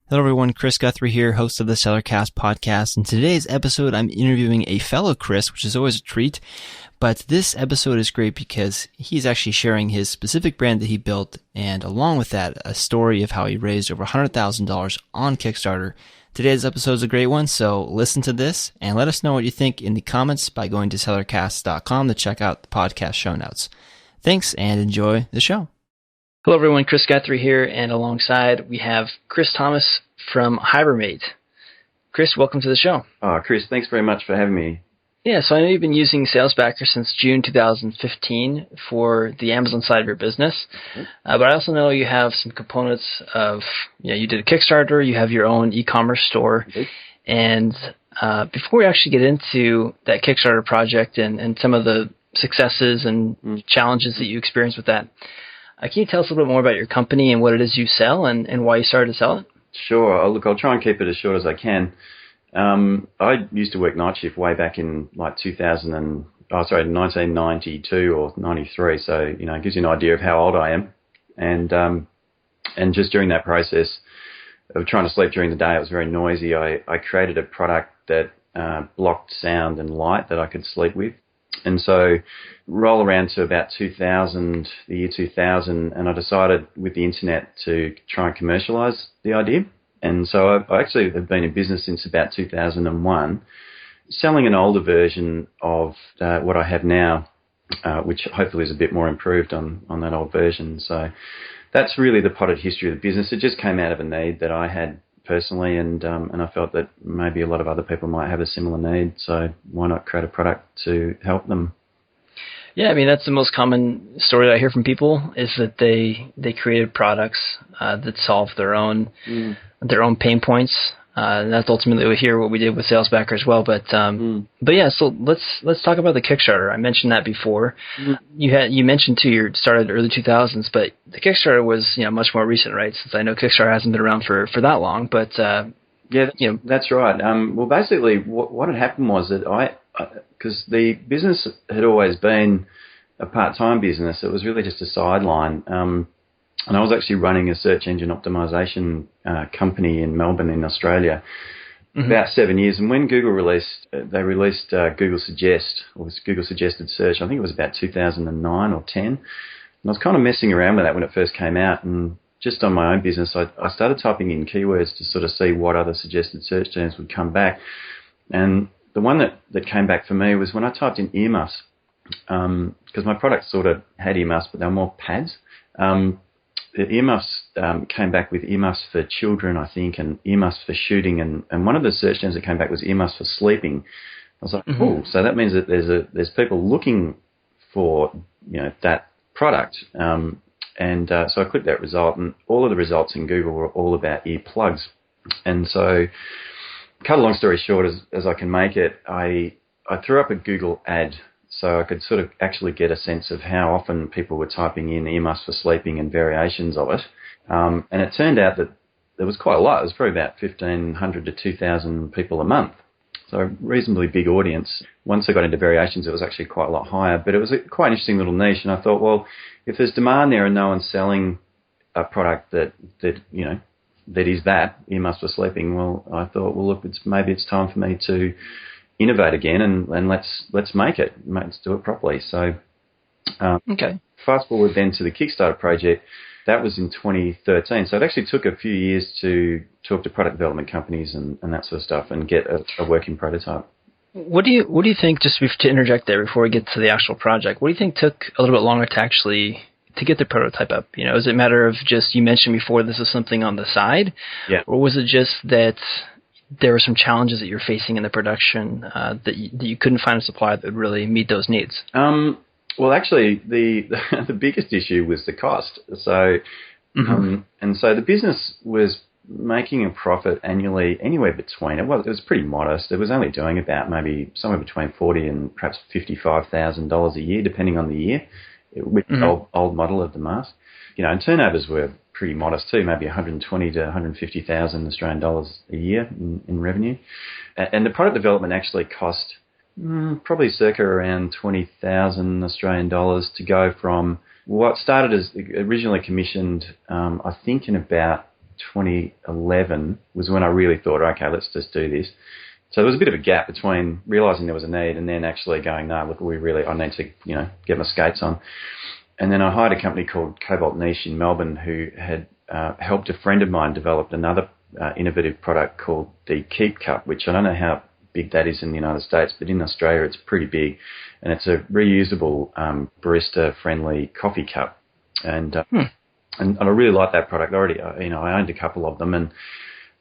Hello everyone, Chris Guthrie here, host of the Sellercast podcast. In today's episode, I'm interviewing a fellow Chris, which is always a treat. But this episode is great because he's actually sharing his specific brand that he built, and along with that, a story of how he raised over $100,000 on Kickstarter. Today's episode is a great one, so listen to this and let us know what you think in the comments by going to sellercast.com to check out the podcast show notes. Thanks and enjoy the show. Hello everyone, Chris Guthrie here, and alongside we have Chris Thomas from Hibernate. Chris, welcome to the show. Chris, thanks very much for having me. Yeah, so I know you've been using SalesBacker since June 2015 for the Amazon side of your business, but I also know you have some components of, you did a Kickstarter, you have your own e-commerce store, and before we actually get into that Kickstarter project and some of the successes and challenges that you experienced with that, can you tell us a little bit more about your company and what it is you sell and why you started to sell it? Sure. I'll try and keep it as short as I can. I used to work night shift way back in like 1992 or 93. So, it gives you an idea of how old I am. And just during that process of trying to sleep during the day, it was very noisy. I created a product that blocked sound and light that I could sleep with. And so roll around to about the year 2000, and I decided with the internet to try and commercialize the idea. And so I actually have been in business since about 2001, selling an older version of what I have now, which hopefully is a bit more improved on that old version. So that's really the potted history of the business. It just came out of a need that I had personally, and I felt that maybe a lot of other people might have a similar need, so why not create a product to help them? Yeah, I mean, that's the most common story that I hear from people, is that they created products that solve their own pain points. And that's ultimately what we did with SalesBacker as well. But yeah, so let's talk about the Kickstarter. I mentioned that before. You mentioned too you started early 2000s, but the Kickstarter was much more recent, right? Since I know Kickstarter hasn't been around for that long. But yeah, that's right. Well, basically, what had happened was that because the business had always been a part-time business, it was really just a sideline. And I was actually running a search engine optimization company in Melbourne, in Australia, about 7 years. And when Google released Google Suggest, or Google Suggested Search, I think it was about 2009 or 10. And I was kind of messing around with that when it first came out. And just on my own business, I started typing in keywords to sort of see what other suggested search terms would come back. And the one that came back for me was when I typed in earmuffs, because my product sort of had earmuffs, but they were more pads. The earmuffs came back with earmuffs for children, I think, and earmuffs for shooting, and one of the search terms that came back was earmuffs for sleeping. I was like, oh, so that means that there's people looking for that product, so I clicked that result, and all of the results in Google were all about earplugs. And so, cut a long story short, as I can make it, I threw up a Google ad, so I could sort of actually get a sense of how often people were typing in earmuffs for sleeping and variations of it. And it turned out that there was quite a lot. It was probably about 1,500 to 2,000 people a month. So a reasonably big audience. Once I got into variations, it was actually quite a lot higher. But it was a quite interesting little niche. And I thought, well, if there's demand there and no one's selling a product that is earmuffs for sleeping, well, I thought, well, look, maybe it's time for me to innovate again, and let's make it. Let's do it properly. So, fast forward then to the Kickstarter project. That was in 2013. So it actually took a few years to talk to product development companies and that sort of stuff and get a working prototype. What do you think? Just to interject there before we get to the actual project, what do you think took a little bit longer to get the prototype up? Is it a matter of just, you mentioned before, this is something on the side, or was it just that there were some challenges that you're facing in the production that you couldn't find a supplier that would really meet those needs? Well, actually, the biggest issue was the cost. So, and so the business was making a profit annually anywhere between, it was pretty modest. It was only doing about maybe somewhere between $40,000 and perhaps $55,000 a year, depending on the year, with the old model of the mask. And turnovers were pretty modest too, maybe 120 to 150,000 Australian dollars a year in revenue. And the product development actually cost probably circa around 20,000 Australian dollars to go from what started as originally commissioned, I think in about 2011 was when I really thought, okay, let's just do this. So there was a bit of a gap between realising there was a need and then actually going, no, look, I need to, get my skates on. And then I hired a company called Cobalt Niche in Melbourne who had helped a friend of mine develop another innovative product called the Keep Cup, which I don't know how big that is in the United States, but in Australia it's pretty big. And it's a reusable, barista-friendly coffee cup. And I really like that product already. I owned a couple of them, and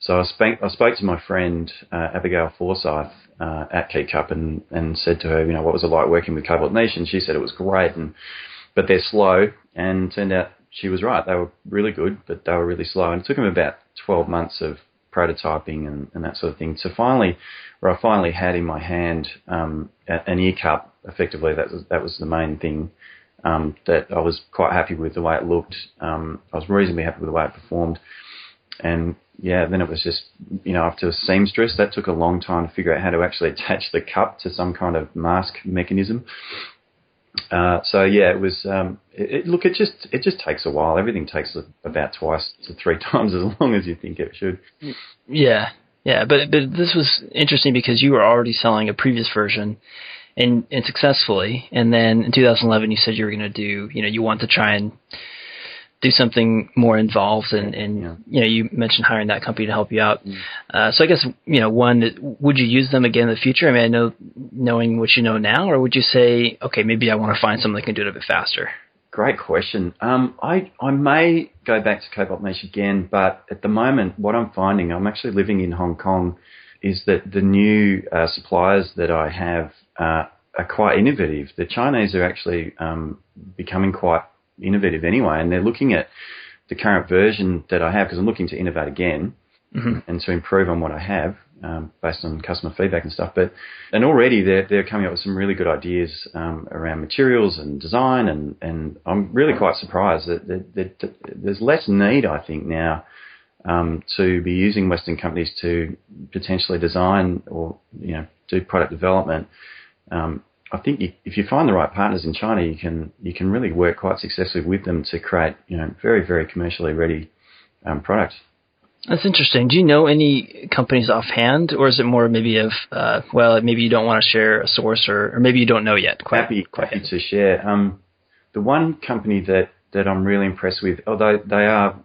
so I spoke to my friend Abigail Forsyth at Keep Cup and said to her, what was it like working with Cobalt Niche? And she said it was great, but they're slow. And turned out she was right. They were really good, but they were really slow. And it took them about 12 months of prototyping and that sort of thing. So I finally had in my hand an ear cup. Effectively, that was the main thing. That I was quite happy with the way it looked. I was reasonably happy with the way it performed. And then it was just, after a seamstress, that took a long time to figure out how to actually attach the cup to some kind of mask mechanism. It was, it just takes a while. Everything takes about 2 to 3 times as long as you think it should. Yeah. Yeah. But this was interesting because you were already selling a previous version and successfully. And then in 2011, you said you were going to do, you want to try and do something more involved, and you mentioned hiring that company to help you out. So I guess, one, would you use them again in the future? I mean, I know knowing what you know now, or would you say, okay, maybe I want to find someone that can do it a bit faster? Great question. I may go back to Cobalt Niche again, but at the moment, what I'm finding, I'm actually living in Hong Kong, is that the new suppliers that I have are quite innovative. The Chinese are actually becoming quite innovative anyway, and they're looking at the current version that I have, because I'm looking to innovate again and to improve on what I have based on customer feedback and stuff. And already they're coming up with some really good ideas around materials and design, and I'm really quite surprised that there's less need, I think, now to be using Western companies to potentially design or do product development. I think if you find the right partners in China, you can really work quite successfully with them to create very, very commercially ready products. That's interesting. Do you know any companies offhand, or is it more maybe of maybe you don't want to share a source, or maybe you don't know yet? Happy to share. The one company that I'm really impressed with, although they are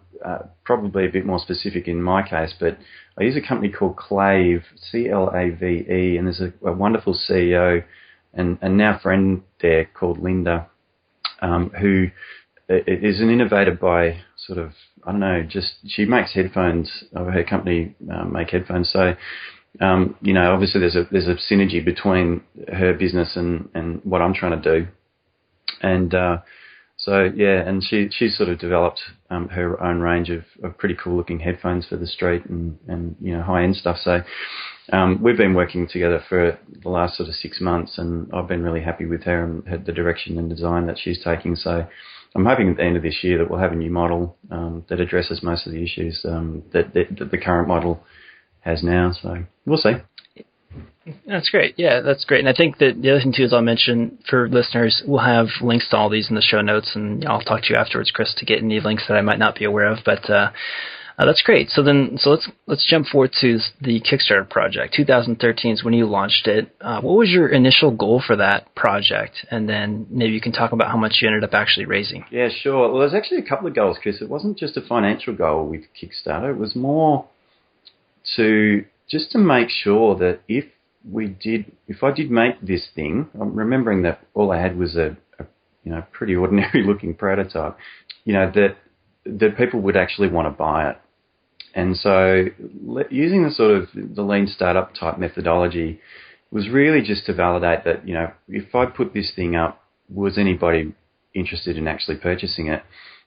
probably a bit more specific in my case, but I use a company called Clave, Clave, and there's a wonderful CEO and now friend there called Linda, who is an innovator by sort of, I don't know, just she makes headphones. Her company make headphones. So, obviously there's a synergy between her business and what I'm trying to do. And and she sort of developed her own range of pretty cool looking headphones for the street and high end stuff. So we've been working together for the last sort of 6 months, and I've been really happy with her and the direction and design that she's taking. So I'm hoping at the end of this year that we'll have a new model that addresses most of the issues that the current model has now. So we'll see. That's great. Yeah, that's great. And I think that the other thing, too, is I'll mention for listeners, we'll have links to all these in the show notes, and I'll talk to you afterwards, Chris, to get any links that I might not be aware of. But that's great. So let's jump forward to the Kickstarter project. 2013 is when you launched it. What was your initial goal for that project? And then maybe you can talk about how much you ended up actually raising. Yeah, sure. Well, there's actually a couple of goals, Chris. It wasn't just a financial goal with Kickstarter. It was more to make sure that if I did make this thing, I'm remembering that all I had was a pretty ordinary looking prototype, that people would actually want to buy it. And so using the lean startup type methodology was really just to validate that, if I put this thing up, was anybody interested in actually purchasing it?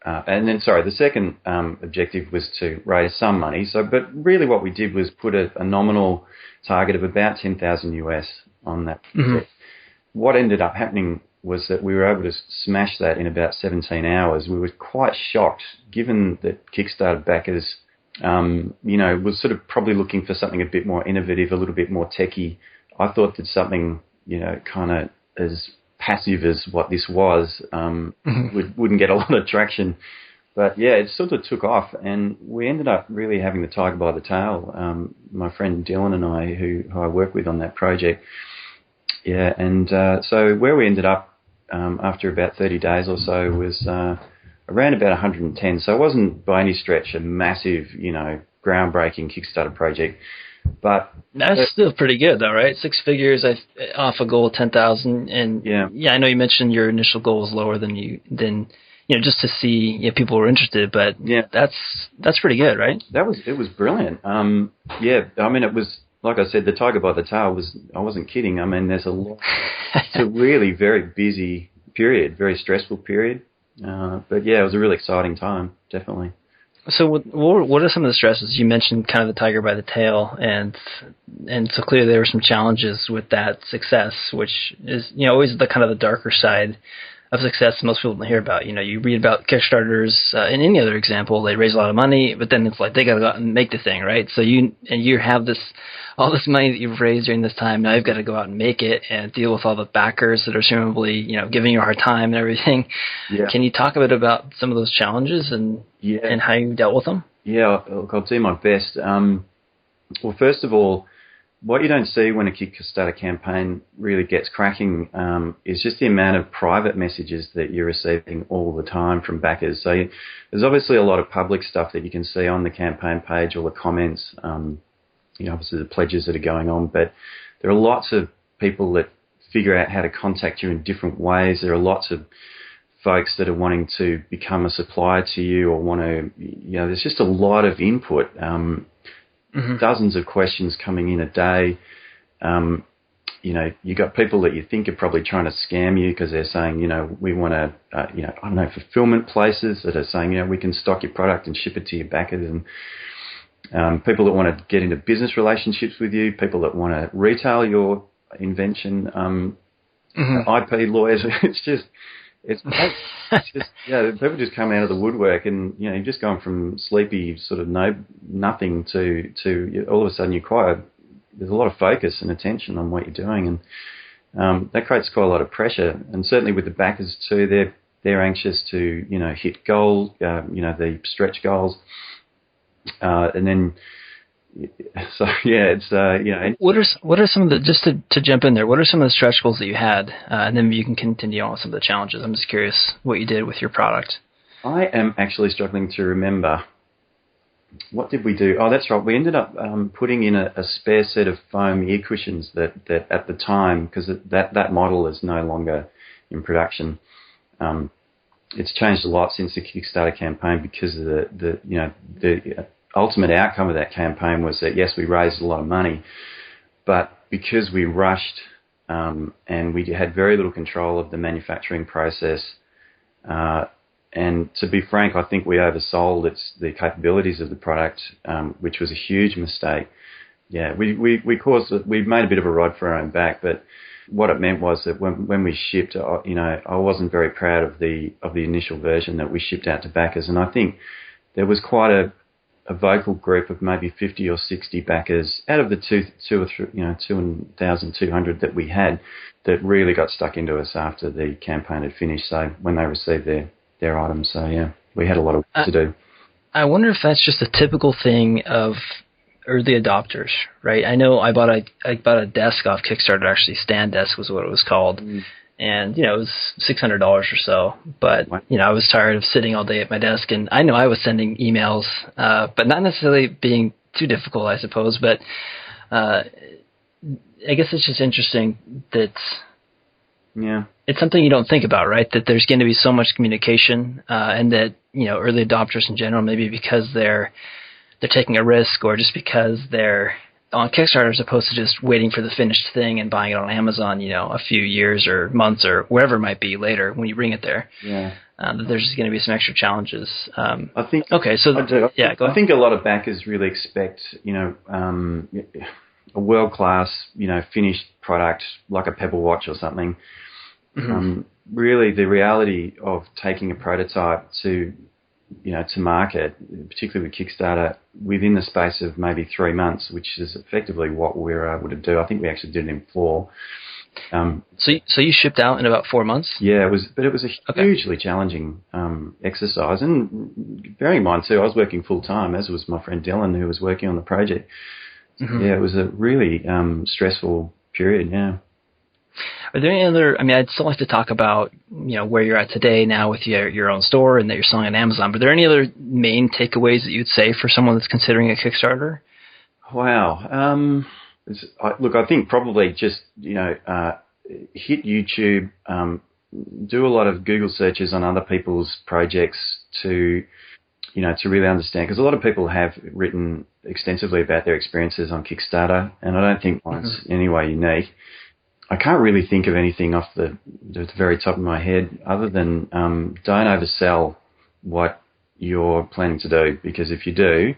And then, the second objective was to raise some money. But really what we did was put a nominal target of about 10,000 US on that project. What ended up happening was that we were able to smash that in about 17 hours. We were quite shocked, given that Kickstarter backers, was sort of probably looking for something a bit more innovative, a little bit more techy. I thought that something, kind of as passive as what this was, wouldn't get a lot of traction. But yeah, it sort of took off, and we ended up really having the tiger by the tail. My friend Dylan and I, who I work with on that project. Yeah, and so where we ended up after about 30 days or so was around about 110. So it wasn't by any stretch a massive, groundbreaking Kickstarter project. But that's still pretty good, though, right? 6 figures off a goal of 10,000, and yeah, I know you mentioned your initial goal was lower than just to see if people were interested, but yeah, that's pretty good, right? It was brilliant. Yeah, I mean, it was like I said, the tiger by the tail I wasn't kidding. I mean, there's a lot. It's a really very busy period, very stressful period. But yeah, it was a really exciting time, definitely. So what are some of the stresses? You mentioned kind of the tiger by the tail, and so clearly there were some challenges with that success, which is always the kind of the darker side of success most people don't hear about. You read about Kickstarters in any other example, they raise a lot of money, but then it's like they got to go out and make the thing, right? So you have all this money that you've raised during this time. Now you've got to go out and make it and deal with all the backers that are presumably giving you a hard time and everything. Yeah. Can you talk a bit about some of those challenges and how you dealt with them? Yeah, look, I'll do my best. Well, first of all, what you don't see when a Kickstarter campaign really gets cracking is just the amount of private messages that you're receiving all the time from backers. So there's obviously a lot of public stuff that you can see on the campaign page, all the comments, obviously the pledges that are going on, but there are lots of people that figure out how to contact you in different ways. There are lots of folks that are wanting to become a supplier to you or want to, there's just a lot of input. Dozens of questions coming in a day. You got people that you think are probably trying to scam you because they're saying, we want to, fulfillment places that are saying, we can stock your product and ship it to your backers, and people that want to get into business relationships with you, people that want to retail your invention, IP lawyers. It's just people just come out of the woodwork, and you've just gone from sleepy sort of nothing to all of a sudden there's a lot of focus and attention on what you're doing, and that creates quite a lot of pressure. And certainly with the backers too, they're anxious to hit goals, the stretch goals, and then. So yeah, it's What are some of the, just to jump in there? What are some of the stretch goals that you had, and then you can continue on with some of the challenges. I'm just curious what you did with your product. I am actually struggling to remember. What did we do? Oh, that's right. We ended up putting in a spare set of foam ear cushions that at the time, because that model is no longer in production. It's changed a lot since the Kickstarter campaign because of the ultimate outcome of that campaign was that, yes, we raised a lot of money, but because we rushed and we had very little control of the manufacturing process, and to be frank, I think we oversold the capabilities of the product, which was a huge mistake. Yeah, we made a bit of a rod for our own back, but what it meant was that when we shipped, I wasn't very proud of the initial version that we shipped out to backers, and I think there was quite a vocal group of maybe 50 or 60 backers out of the 2,200 that we had that really got stuck into us after the campaign had finished. So when they received their items, so yeah, we had a lot of work to do. I wonder if that's just a typical thing of early adopters, right? I know I bought a desk off Kickstarter. Actually, stand desk was what it was called. And, it was $600 or so. But, I was tired of sitting all day at my desk. And I know I was sending emails, but not necessarily being too difficult, I suppose. But I guess it's just interesting that it's something you don't think about, right? That there's going to be so much communication and that, early adopters in general, maybe because they're taking a risk or just because they're on Kickstarter as opposed to just waiting for the finished thing and buying it on Amazon, a few years or months or wherever it might be later when you bring it there. Yeah. There's going to be some extra challenges. I think. Okay, so go I think a lot of backers really expect, a world-class, finished product like a Pebble watch or something. Really, the reality of taking a prototype to market, particularly with Kickstarter, within the space of maybe 3 months, which is effectively what we were able to do. I think we actually did it in 4. So you shipped out in about 4 months? Yeah, it was a hugely challenging exercise, and bearing in mind too, I was working full time, as was my friend Dylan, who was working on the project. Mm-hmm. Yeah, it was a really stressful period. Yeah. Are there any other? I mean, I'd still like to talk about where you're at today now with your own store and that you're selling on Amazon. But are there any other main takeaways that you'd say for someone that's considering a Kickstarter? Wow. Look, I think probably just hit YouTube, do a lot of Google searches on other people's projects to really understand, because a lot of people have written extensively about their experiences on Kickstarter, and I don't think mine's any way unique. I can't really think of anything off the very top of my head other than don't oversell what you're planning to do, because if you do,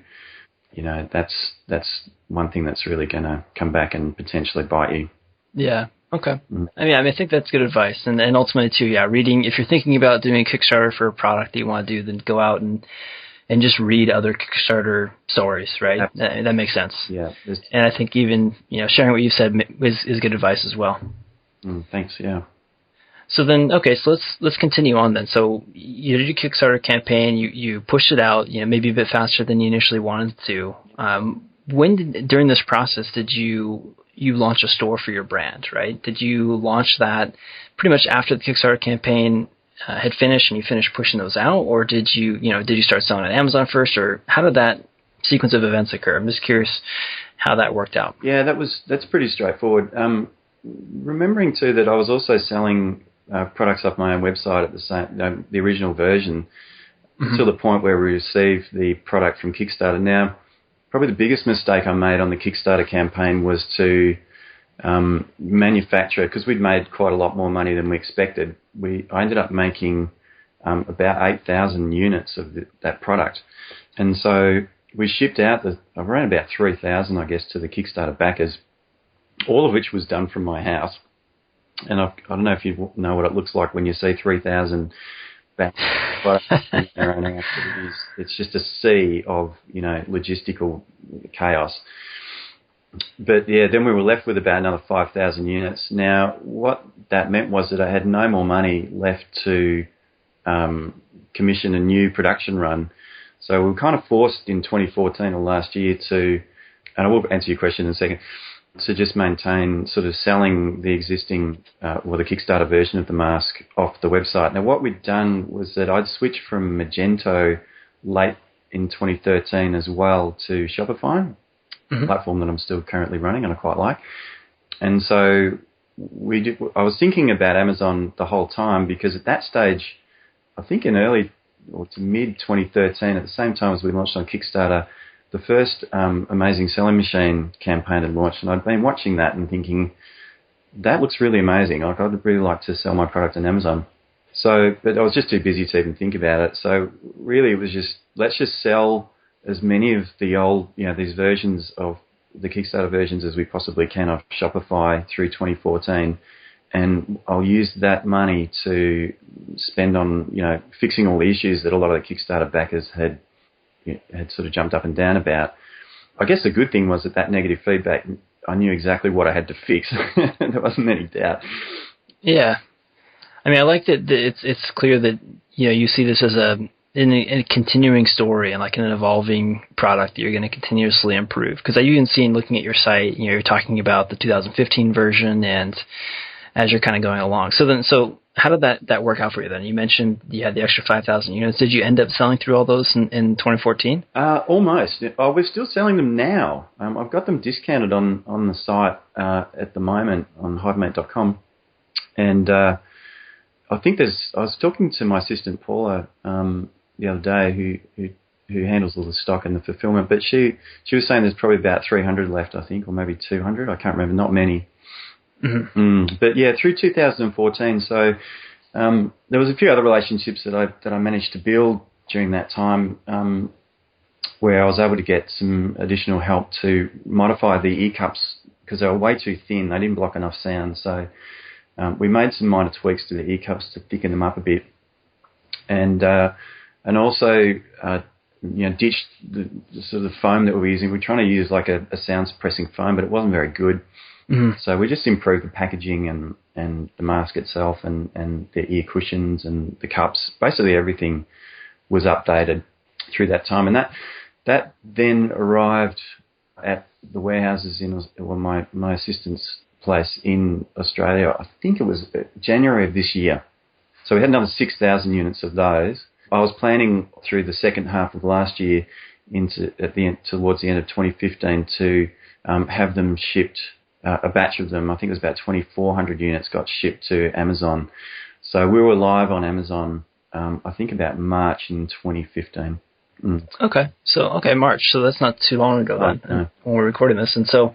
that's one thing that's really going to come back and potentially bite you. Yeah. Okay. I mean, I think that's good advice, and ultimately too, reading. If you're thinking about doing a Kickstarter for a product that you want to do, then go out and just read other Kickstarter stories, right? That makes sense. Yeah. And I think even sharing what you said is good advice as well. Thanks. Yeah. So then, okay, so let's continue on then. So you did your Kickstarter campaign, you pushed it out, maybe a bit faster than you initially wanted to. During this process did you launch a store for your brand, right? Did you launch that pretty much after the Kickstarter campaign had finished and you finished pushing those out, or did you start selling on Amazon first, or how did that sequence of events occur? I'm just curious how that worked out. Yeah, that's pretty straightforward. Remembering too that I was also selling products off my own website at the original version, until the point where we received the product from Kickstarter. Now, probably the biggest mistake I made on the Kickstarter campaign was to manufacture, because we'd made quite a lot more money than we expected. I ended up making about 8,000 units of that product, and so we shipped out around about 3,000, I guess, to the Kickstarter backers, all of which was done from my house. And I don't know if you know what it looks like when you see 3,000 backers in their own house. It's just a sea of logistical chaos. But yeah, then we were left with about another 5,000 units. Now, what that meant was that I had no more money left to commission a new production run. So we were kind of forced in 2014 or last year to, and I will answer your question in a second, to just maintain sort of selling the existing, the Kickstarter version of the mask off the website. Now, what we'd done was that I'd switched from Magento late in 2013 as well to Shopify, a platform that I'm still currently running and I quite like. And so I was thinking about Amazon the whole time, because at that stage, I think in early or to mid 2013, at the same time as we launched on Kickstarter, the first Amazing Selling Machine campaign had launched, and I'd been watching that and thinking, that looks really amazing. Like, I'd really like to sell my product on Amazon. So, but I was just too busy to even think about it. So really it was just, let's just sell as many of the old, these versions of the Kickstarter versions as we possibly can of Shopify through 2014. And I'll use that money to spend on, fixing all the issues that a lot of the Kickstarter backers had sort of jumped up and down about. I guess the good thing was that negative feedback, I knew exactly what I had to fix. There wasn't any doubt. Yeah. I mean, I like that it's clear that, you see this as a continuing story and like an evolving product that you're going to continuously improve. Because I even seen, looking at your site, you're talking about the 2015 version, and as you're kind of going along. So how did that work out for you then? You mentioned you had the extra 5,000 units. Did you end up selling through all those in 2014? Almost. We're still selling them now. I've got them discounted on the site at the moment on hivemate.com. And I think I was talking to my assistant Paula the other day, who handles all the stock and the fulfillment, but she was saying there's probably about 300 left, I think, or maybe 200. I can't remember. Not many. But yeah, through 2014. So there was a few other relationships that I managed to build during that time, where I was able to get some additional help to modify the ear cups, because they were way too thin. They didn't block enough sound. So we made some minor tweaks to the ear cups to thicken them up a bit, and also ditched the sort of foam that we were using. We're trying to use like a sound suppressing foam, but it wasn't very good. So we just improved the packaging and the mask itself and the ear cushions and the cups. Basically everything was updated through that time. And that then arrived at the warehouses in my assistant's place in Australia. I think it was January of this year. So we had another 6,000 units of those. I was planning through the second half of last year towards the end of 2015 to have them shipped, a batch of them. I think it was about 2,400 units got shipped to Amazon. So we were live on Amazon, I think about March in 2015. Okay. March. So that's not too long ago then, No. when we're recording this. And so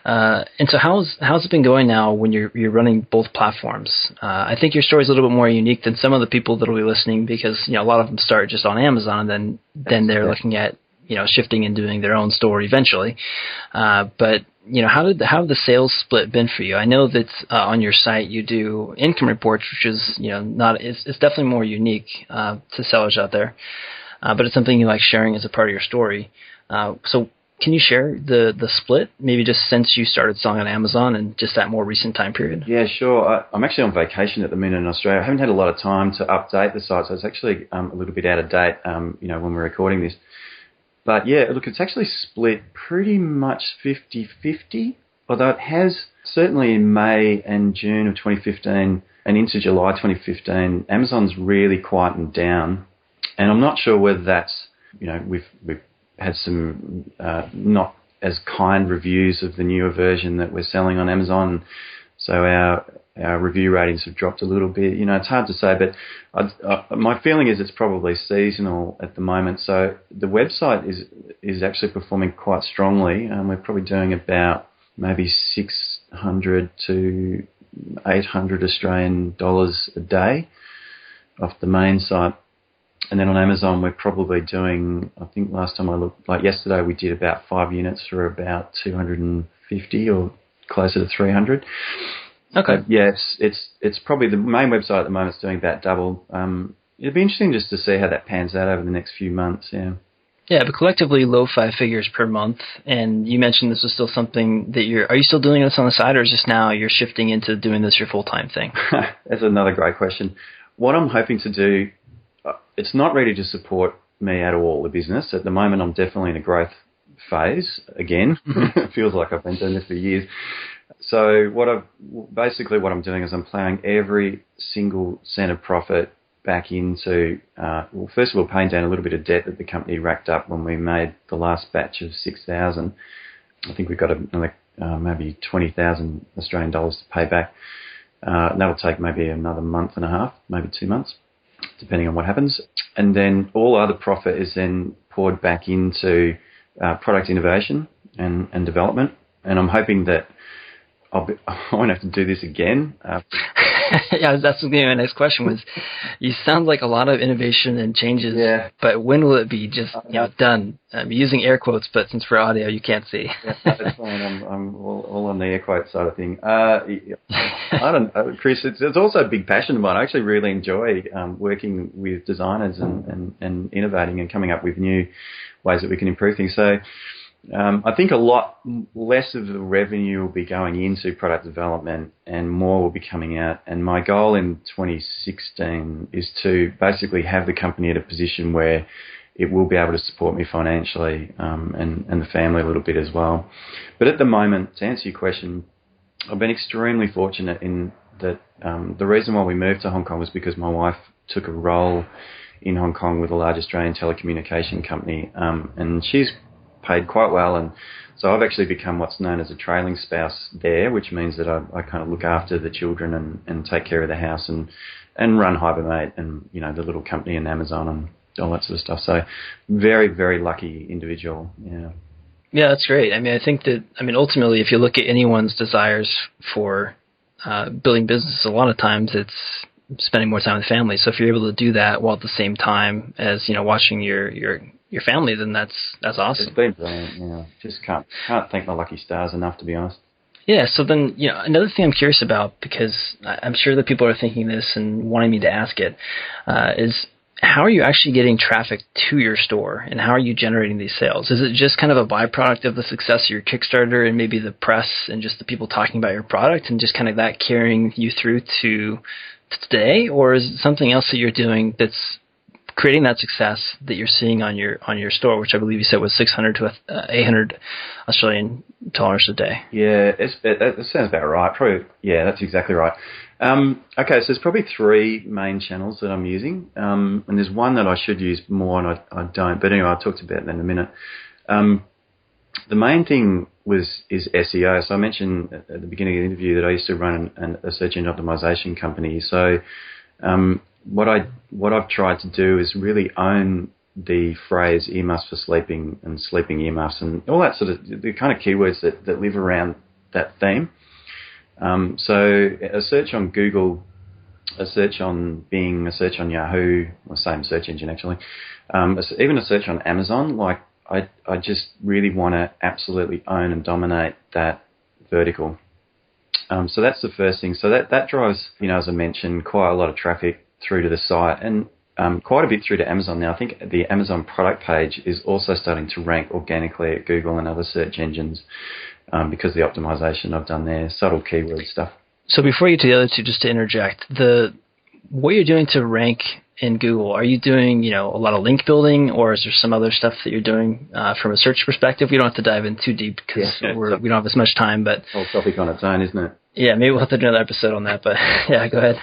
how's it been going now when you're running both platforms? I think your story is a little bit more unique than some of the people that will be listening, because a lot of them start just on Amazon and then they're looking at shifting and doing their own store eventually. But how have the sales split been for you? I know that on your site you do income reports, which is it's definitely more unique to sellers out there. But it's something you like sharing as a part of your story. So can you share the split, maybe just since you started selling on Amazon and just that more recent time period? Yeah, sure. I'm actually on vacation at the minute in Australia. I haven't had a lot of time to update the site, so it's actually a little bit out of date, when we're recording this. But yeah, look, it's actually split pretty much 50-50, although it has certainly in May and June of 2015 and into July 2015, Amazon's really quietened down. And I'm not sure whether that's, we've had some not as kind reviews of the newer version that we're selling on Amazon. So our review ratings have dropped a little bit. It's hard to say, but my feeling is it's probably seasonal at the moment. So the website is actually performing quite strongly. We're probably doing about maybe 600 to 800 Australian dollars a day off the main site. And then on Amazon, we're probably doing, I think last time I looked, like yesterday, we did about 5 units for about 250 or closer to 300. Okay. But yeah, it's probably the main website at the moment is doing about double. It'd be interesting just to see how that pans out over the next few months, yeah. Yeah, but collectively low 5 figures per month. And you mentioned this was still something that are you still doing this on the side, or is just now you're shifting into doing this your full-time thing? That's another great question. What I'm hoping to do, it's not ready to support me at all, the business. At the moment, I'm definitely in a growth phase again. It feels like I've been doing this for years. So what I'm doing is I'm plowing every single cent of profit back into, first of all, paying down a little bit of debt that the company racked up when we made the last batch of 6,000. I think we've got another maybe 20,000 Australian dollars to pay back. That'll take maybe another month and a half, maybe 2 months, depending on what happens. And then all other profit is then poured back into product innovation and development. And I'm hoping that I won't have to do this again. Yeah, that's going to be my next question was, you sound like a lot of innovation and changes, yeah. But when will it be just done? I'm using air quotes, but since we're audio, you can't see. Yeah, that's fine. I'm all on the air quote side of thing. I don't know, Chris, it's also a big passion of mine. I actually really enjoy working with designers and innovating and coming up with new ways that we can improve things. So I think a lot less of the revenue will be going into product development and more will be coming out. And my goal in 2016 is to basically have the company at a position where it will be able to support me financially and the family a little bit as well. But at the moment, to answer your question, I've been extremely fortunate in that the reason why we moved to Hong Kong was because my wife took a role in Hong Kong with a large Australian telecommunication company, and she's paid quite well, and so I've actually become what's known as a trailing spouse there, which means that I kind of look after the children and take care of the house and run Hibernate and the little company and Amazon and all that sort of stuff. So very, very lucky individual. Yeah, that's great. I think that ultimately, if you look at anyone's desires for building business, a lot of times it's spending more time with family. So if you're able to do that while at the same time as watching your family, then that's awesome. It's been brilliant. Just can't thank my lucky stars enough, to be honest. Yeah. So then, another thing I'm curious about, because I'm sure that people are thinking this and wanting me to ask it, is how are you actually getting traffic to your store, and how are you generating these sales? Is it just kind of a byproduct of the success of your Kickstarter and maybe the press and just the people talking about your product and just kind of that carrying you through to today, or is it something else that you're doing that's creating that success that you're seeing on your store, which I believe you said was 600 to 800 Australian dollars a day? Yeah, that sounds about right. Probably, yeah, that's exactly right. Okay, so there's probably three main channels that I'm using, and there's one that I should use more, and I don't. But anyway, I'll talk about that in a minute. The main thing is SEO. So I mentioned at the beginning of the interview that I used to run a search engine optimization company. So what I've tried to do is really own the phrase earmuffs for sleeping and sleeping earmuffs and all that sort of the kind of keywords that live around that theme. So a search on Google, a search on Bing, a search on Yahoo, or same search engine actually, even a search on Amazon, like I just really want to absolutely own and dominate that vertical. So that's the first thing. So that drives, as I mentioned, quite a lot of traffic through to the site and quite a bit through to Amazon now. I think the Amazon product page is also starting to rank organically at Google and other search engines because of the optimization I've done there, subtle keyword stuff. So before you get to the other two, just to interject, what you're doing to rank in Google, are you doing a lot of link building, or is there some other stuff that you're doing from a search perspective? We don't have to dive in too deep because we don't have as much time. But whole topic on its own, isn't it? Yeah, maybe we'll have to do another episode on that. But yeah, go ahead.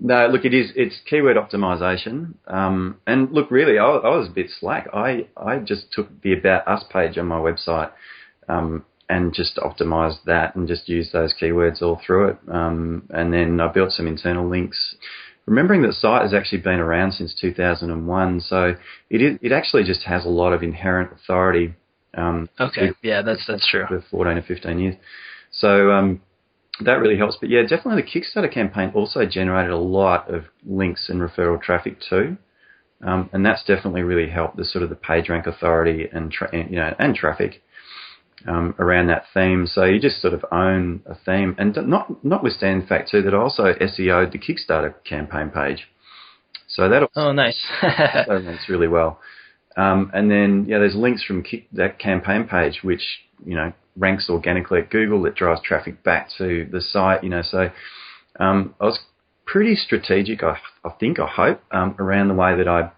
No, look, it's keyword optimization. And look, really, I was a bit slack. I just took the About Us page on my website and just optimized that and just used those keywords all through it. And then I built some internal links. Remembering that the site has actually been around since 2001, so it actually just has a lot of inherent authority. Okay, yeah, that's true. For 14 or 15 years. So that really helps. But yeah, definitely the Kickstarter campaign also generated a lot of links and referral traffic too. And that's definitely really helped the sort of the PageRank authority and traffic around that theme. So you just sort of own a theme, and notwithstanding the fact too that I also SEO'd the Kickstarter campaign page. So that nice. that ranks really well. And then there's links from that campaign page which ranks organically at Google that drives traffic back to the site. So I was pretty strategic, I hope, around the way that I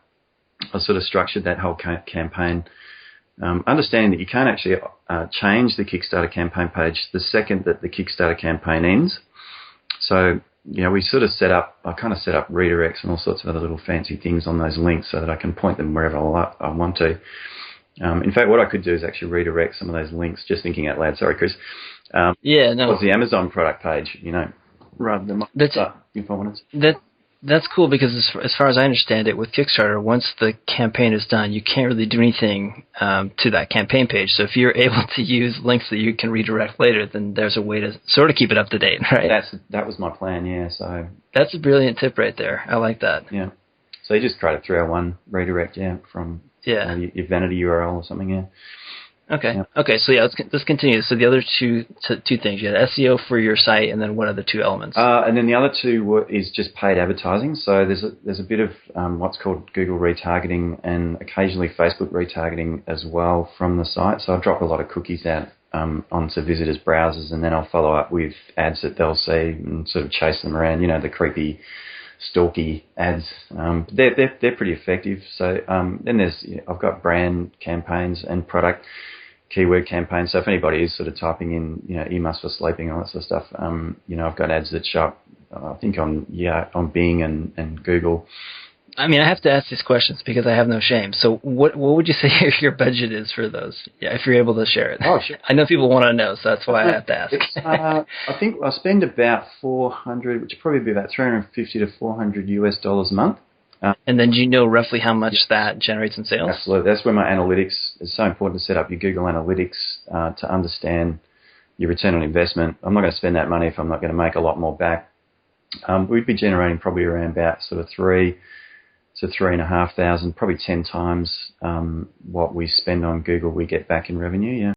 sort of structured that whole campaign. Understanding that you can't actually change the Kickstarter campaign page the second that the Kickstarter campaign ends. So, we sort of I kind of set up redirects and all sorts of other little fancy things on those links so that I can point them wherever I want to. In fact, what I could do is actually redirect some of those links, just thinking out loud. Sorry, Chris. Was the Amazon product page, rather than my info on it. That's cool because as far as I understand it, with Kickstarter, once the campaign is done, you can't really do anything to that campaign page. So if you're able to use links that you can redirect later, then there's a way to sort of keep it up to date, right? That was my plan, yeah. So that's a brilliant tip right there. I like that. Yeah. So you just create a 301 redirect, from your vanity URL or something, yeah. Okay. Yeah. Okay. So let's continue. So the other two things, you had SEO for your site, and then what are the two elements? And then the other two is just paid advertising. So there's a bit of what's called Google retargeting and occasionally Facebook retargeting as well from the site. So I drop a lot of cookies out onto visitors' browsers, and then I'll follow up with ads that they'll see and sort of chase them around. The creepy, stalky ads. They're pretty effective. So then I've got brand campaigns and product keyword campaigns. So if anybody is sort of typing in, earmuffs for sleeping, all that sort of stuff, I've got ads that show up, I think on Bing and Google. I mean, I have to ask these questions because I have no shame. So what would you say your budget is for those? Yeah, if you're able to share it. Oh, sure. I know people want to know, so that's why I have to ask. I think I spend about $400, which would probably be about $350 to $400 a month. And then do you know roughly how much that generates in sales? Absolutely. That's where my analytics is so important to set up your Google Analytics to understand your return on investment. I'm not going to spend that money if I'm not going to make a lot more back. We'd be generating probably around about sort of $3,000 to $3,500, probably 10 times what we spend on Google we get back in revenue, yeah.